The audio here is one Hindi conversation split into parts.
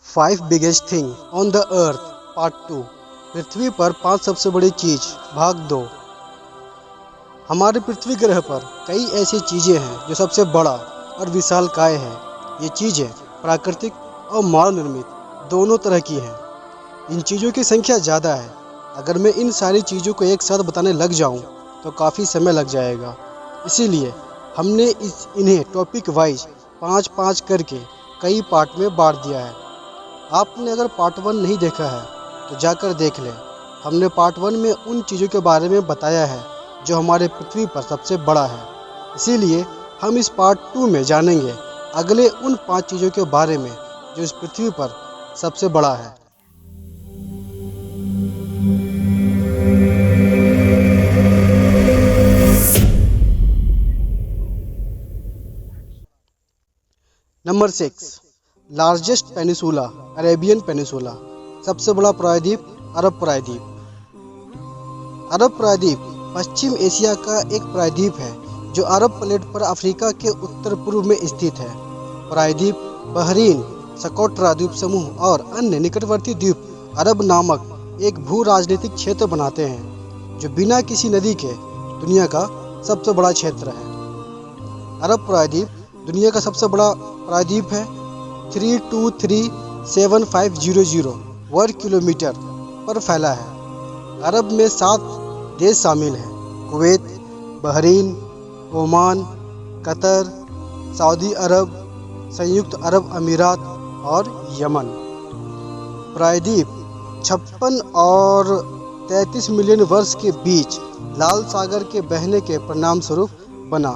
5 biggest thing on the earth part 2। पृथ्वी पर 5 सबसे बड़ी चीज भाग 2। हमारे पृथ्वी ग्रह पर कई ऐसी चीज़ें हैं जो सबसे बड़ा और विशालकाय है। ये चीज़ें प्राकृतिक और मानव निर्मित दोनों तरह की हैं। इन चीज़ों की संख्या ज़्यादा है। अगर मैं इन सारी चीज़ों को एक साथ बताने लग जाऊं तो काफ़ी समय लग जाएगा। इसीलिए हमने इन्हें टॉपिक वाइज 5-5 करके कई पार्ट में बांट दिया है। आपने अगर पार्ट 1 नहीं देखा है तो जाकर देख लें। हमने पार्ट 1 में उन चीज़ों के बारे में बताया है जो हमारे पृथ्वी पर सबसे बड़ा है। इसीलिए हम इस पार्ट 2 में जानेंगे अगले उन 5 चीज़ों के बारे में जो इस पृथ्वी पर सबसे बड़ा है। Number 6, largest peninsula Arabian peninsula. सबसे बड़ा प्रायद्वीप अरब प्रायद्वीप। अरब प्रायद्वीप पश्चिम एशिया का एक प्रायद्वीप है जो अरब प्लेट पर अफ्रीका के उत्तर पूर्व में स्थित है। प्रायद्वीप बहरीन, सोकोट्रा द्वीप समूह और अन्य निकटवर्ती द्वीप अरब नामक एक भू राजनीतिक क्षेत्र बनाते हैं जो बिना किसी नदी के दुनिया का सबसे बड़ा क्षेत्र है। अरब प्रायद्वीप दुनिया का सबसे बड़ा प्रायद्वीप है। 3237500 वर्ग किलोमीटर पर फैला है। अरब में 7 देश शामिल हैं: Kuwait, Bahrain, Oman, Qatar, Saudi Arab, संयुक्त अरब अमीरात और यमन। प्रायद्वीप 56 और 33 मिलियन वर्ष के बीच लाल सागर के बहने के परिणामस्वरूप बना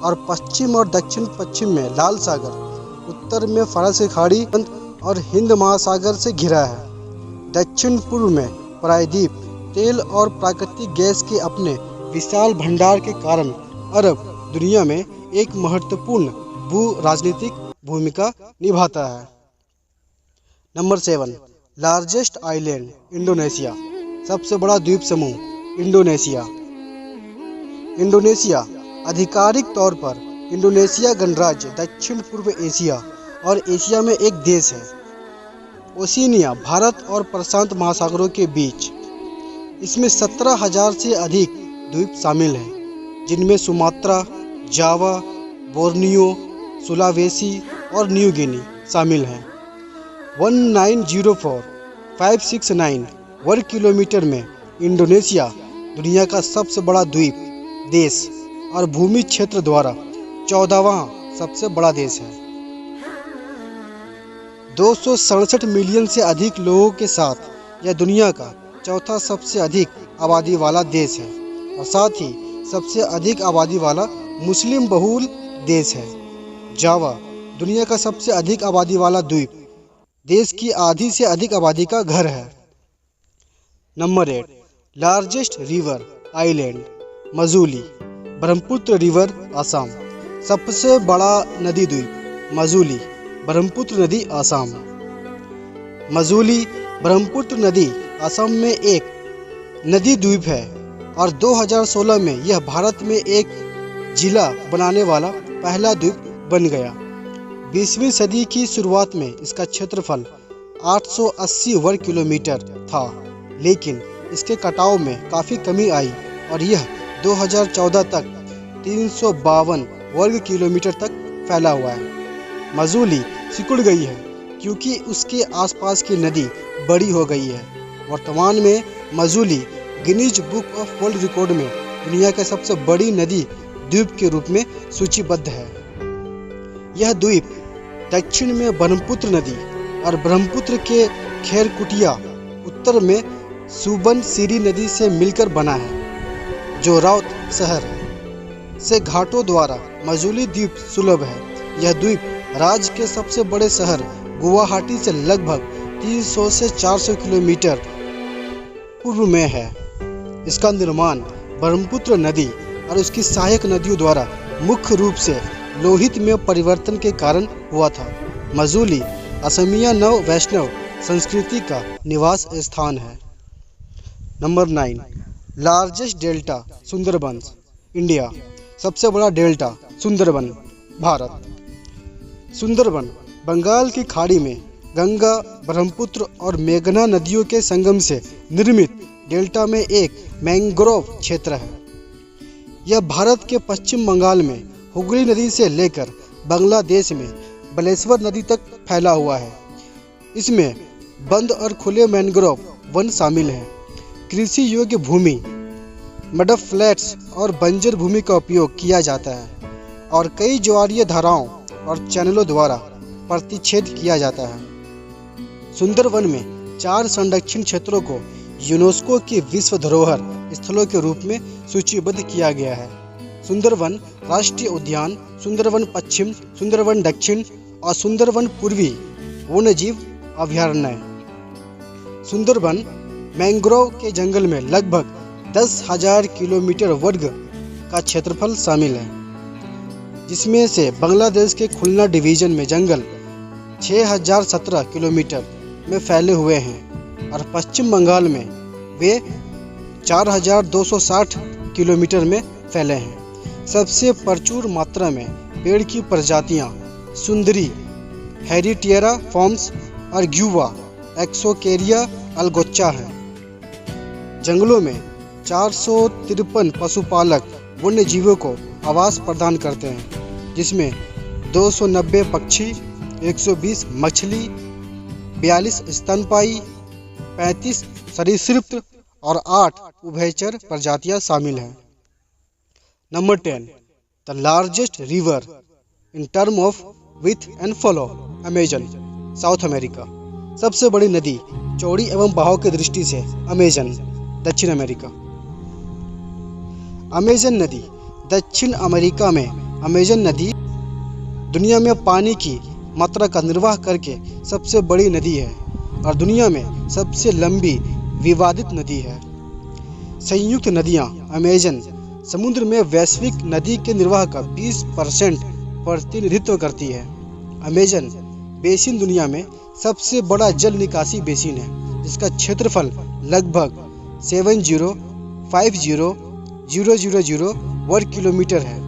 और पश्चिम और दक्षिण पश्चिम में लाल सागर, उत्तर में फारस की खाड़ी और हिंद महासागर से घिरा है। दक्षिण पूर्व में प्रायद्वीप तेल और प्राकृतिक गैस के अपने विशाल भंडार के कारण अरब दुनिया में एक महत्वपूर्ण भू राजनीतिक भूमिका निभाता है। Number 7, largest island Indonesia. सबसे बड़ा द्वीप समूह इंडोनेशिया। इंडोनेशिया आधिकारिक तौर पर इंडोनेशिया गणराज्य दक्षिण पूर्व एशिया और एशिया में एक देश है। ओशिनिया भारत और प्रशांत महासागरों के बीच। इसमें 17,000 से अधिक द्वीप शामिल हैं जिनमें सुमात्रा, जावा, बोर्नियो, सुलावेसी और न्यू गिनी शामिल हैं। 1904,569 वर्ग किलोमीटर में इंडोनेशिया दुनिया का सबसे बड़ा द्वीप देश और भूमि क्षेत्र द्वारा 14वां सबसे बड़ा देश है। 267 मिलियन से अधिक लोगों के साथ यह दुनिया का चौथा सबसे अधिक आबादी वाला देश है और साथ ही सबसे अधिक आबादी वाला मुस्लिम बहुल देश है। जावा दुनिया का सबसे अधिक आबादी वाला द्वीप, देश की आधी से अधिक आबादी का घर है। Number 8, largest river island Majuli. Brahmaputra river Assam. सबसे बड़ा नदी द्वीप मजूली, ब्रह्मपुत्र नदी असम। मजूली ब्रह्मपुत्र नदी असम में एक नदी द्वीप है और 2016 में यह भारत में एक जिला बनाने वाला पहला द्वीप बन गया। 20वीं सदी की शुरुआत में इसका क्षेत्रफल 880 वर्ग किलोमीटर था, लेकिन इसके कटाव में काफ़ी कमी आई और यह 2014 तक 352 वर्ग किलोमीटर तक फैला हुआ है। मजूली सिकुड़ गई है क्योंकि उसके आसपास की नदी बड़ी हो गई है। वर्तमान में Majuli Guinness book of world record में दुनिया की सबसे बड़ी नदी द्वीप के रूप में सूचीबद्ध है। यह द्वीप दक्षिण में ब्रह्मपुत्र नदी और ब्रह्मपुत्र के खेरकुटिया, उत्तर में सुबनसिरी नदी से मिलकर बना है जो राउत शहर से घाटों द्वारा मजूली द्वीप सुलभ है। यह द्वीप राज्य के सबसे बड़े शहर गुवाहाटी से लगभग 300 से 400 किलोमीटर पूर्व में है। इसका निर्माण ब्रह्मपुत्र नदी और उसकी सहायक नदियों द्वारा मुख्य रूप से लोहित में परिवर्तन के कारण हुआ था। मजूली असमिया नव वैष्णव संस्कृति का निवास स्थान है। Number 9, largest delta Sundarbans India. सबसे बड़ा डेल्टा सुंदरबन भारत। सुंदरबन बंगाल की खाड़ी में गंगा, ब्रह्मपुत्र और मेघना नदियों के संगम से निर्मित डेल्टा में एक मैंग्रोव क्षेत्र है। यह भारत के पश्चिम बंगाल में हुगली नदी से लेकर बांग्लादेश में बालेश्वर नदी तक फैला हुआ है। इसमें बंद और खुले मैंग्रोव वन शामिल हैं। कृषि योग्य भूमि, मड फ्लैट्स और बंजर भूमि का उपयोग किया जाता है और कई ज्वारीय धाराओं और चैनलों द्वारा प्रतिच्छेद किया जाता है। सुंदरवन में 4 संरक्षण क्षेत्रों को यूनेस्को की विश्व धरोहर स्थलों के रूप में सूचीबद्ध किया गया है। सुंदरवन राष्ट्रीय उद्यान, सुंदरवन पश्चिम, सुंदरवन दक्षिण और सुंदरवन पूर्वी वन्यजीव अभयारण्य। सुंदरवन मैंग्रोव के जंगल में लगभग 10,000 किलोमीटर वर्ग का क्षेत्रफल शामिल है, जिसमें से बांग्लादेश के खुलना डिवीजन में जंगल 6,017 किलोमीटर में फैले हुए हैं और पश्चिम बंगाल में वे 4,260 किलोमीटर में फैले हैं। सबसे प्रचुर मात्रा में पेड़ की प्रजातियां सुंदरी, हेरिटिएरा फॉर्म्स और ग्यूवा एक्सोकेरिया अल्गोच्चा हैं। जंगलों में 453 पशुपालक वन्य जीवों को आवास प्रदान करते हैं, जिसमें 290 पक्षी, 120 मछली, 42 स्तनपायी, 35 सरीसृप और 8 उभयचर प्रजातियां शामिल हैं। Number 10, the largest river in term of with and flow, Amazon, south America. सबसे बड़ी नदी चौड़ी एवं बहाव की दृष्टि से अमेजन, दक्षिण अमेरिका। अमेजन नदी दक्षिण अमेरिका में अमेजन नदी दुनिया में पानी की मात्रा का निर्वाह करके सबसे बड़ी नदी है और दुनिया में सबसे लंबी विवादित नदी है। संयुक्त नदियां अमेजन समुद्र में वैश्विक नदी के निर्वाह का 20% प्रतिनिधित्व करती है। अमेजन बेसिन दुनिया में सबसे बड़ा जल निकासी बेसिन है, जिसका क्षेत्रफल लगभग 7,050,000 वर्ग किलोमीटर है।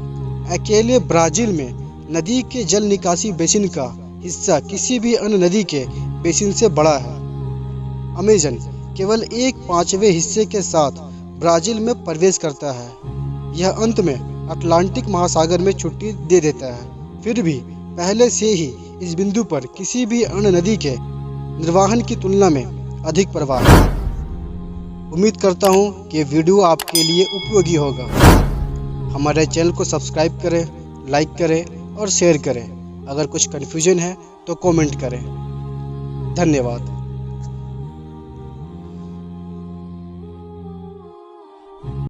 अकेले ब्राजील में नदी के जल निकासी बेसिन का हिस्सा किसी भी अन्य नदी के बेसिन से बड़ा है। अमेजन केवल 1/5वें हिस्से के साथ ब्राजील में प्रवेश करता है। यह अंत में अटलांटिक महासागर में छुट्टी दे देता है। फिर भी पहले से ही इस बिंदु पर किसी भी अन्य नदी के निर्वहन की तुलना में अधिक प्रवाह है। उम्मीद करता हूँ कि वीडियो आपके लिए उपयोगी होगा। हमारे चैनल को सब्सक्राइब करें, लाइक करें और शेयर करें। अगर कुछ कन्फ्यूजन है तो कमेंट करें। धन्यवाद।